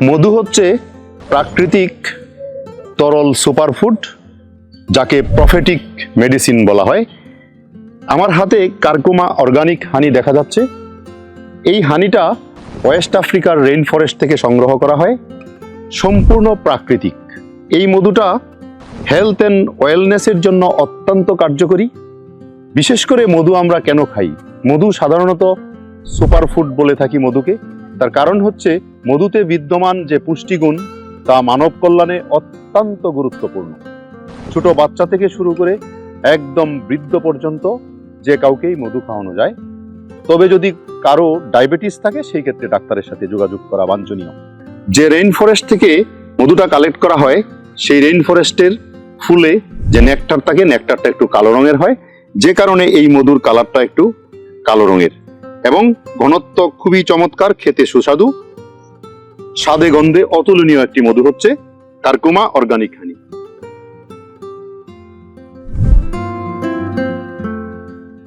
মধু হচ্ছে প্রাকৃতিক তরল সুপারফুড, যাকে প্রফেটিক মেডিসিন বলা হয়। আমার হাতে কারকুমা অর্গানিক হানি দেখা যাচ্ছে। এই হানিটা ওয়েস্ট আফ্রিকার রেইন ফরেস্ট থেকে সংগ্রহ করা হয়, সম্পূর্ণ প্রাকৃতিক। এই মধুটা হেলথ অ্যান্ড ওয়েলনেসের জন্য অত্যন্ত কার্যকরী। বিশেষ করে মধু আমরা কেন খাই? মধু সাধারণত সুপারফুড বলে থাকি মধুকে। তার কারণ হচ্ছে মধুতে বিদ্যমান যে পুষ্টিগুণ তা মানব কল্যাণে অত্যন্ত গুরুত্বপূর্ণ। ছোট বাচ্চা থেকে শুরু করে একদম বৃদ্ধ পর্যন্ত যে কাউকেই মধু খাওয়ানো যায়। তবে যদি কারো ডায়াবেটিস থাকে সেই ক্ষেত্রে ডাক্তারের সাথে যোগাযোগ করা বাঞ্ছনীয়। যে রেইন ফরেস্ট থেকে মধুটা কালেক্ট করা হয়, সেই রেইন ফরেস্টের ফুলে যে নেকটার থাকে, নেকটারটা একটু কালো রঙের হয়, যে কারণে এই মধুর কালারটা একটু কালো রঙের এবং ঘনত্ব খুবই চমৎকার, খেতে সুস্বাদু, স্বাদে গন্ধে অতুলনীয় একটি মধু হচ্ছে কারকুমা অর্গানিক হানি।